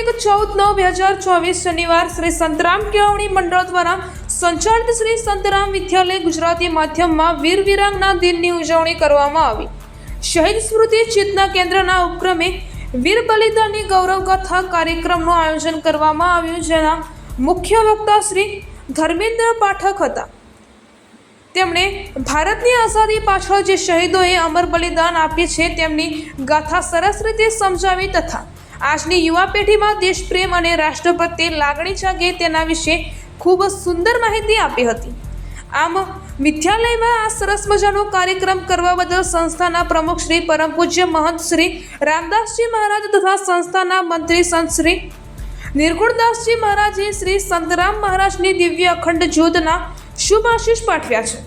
14/9/2024 શનિવાર શ્રી સંતરામ કેળવણી મંડળ દ્વારા સંચાલિત શ્રી સંતરામ વિદ્યાલય ગુજરાતી માધ્યમમાં વીર વીરાંગના દિનની ઉજવણી કરવામાં આવી। શહીદ સ્મૃતિ ચેતના કેન્દ્રના ઉપક્રમે વીર બલિદાનની ગૌરવ ગાથા કાર્યક્રમનું આયોજન કરવામાં આવ્યું, જેના મુખ્ય વક્તા શ્રી ધર્મેન્દ્ર પાઠક હતા। તેમણે ભારતની આઝાદી પાછળ જે શહીદોએ અમર બલિદાન આપ્યું છે તેમની ગાથા સરસ રીતે સમજાવી તથા આજની યુવા પેઢીમાં દેશપ્રેમ અને રાષ્ટ્ર પ્રત્યે લાગણી જાગે તેના વિશે ખૂબ સુંદર માહિતી આપી હતી। આમ વિદ્યાલયમાં આ સરસ મજાનો કાર્યક્રમ કરવા બદલ સંસ્થાના પ્રમુખ શ્રી પરમ પૂજ્ય મહંત શ્રી રામદાસજી મહારાજ તથા સંસ્થાના મંત્રી સંત શ્રી નિર્ગુણદાસજી મહારાજે શ્રી સંતરામ મહારાજની દિવ્ય અખંડ જ્યોતના શુભ આશીષ પાઠવ્યા છે।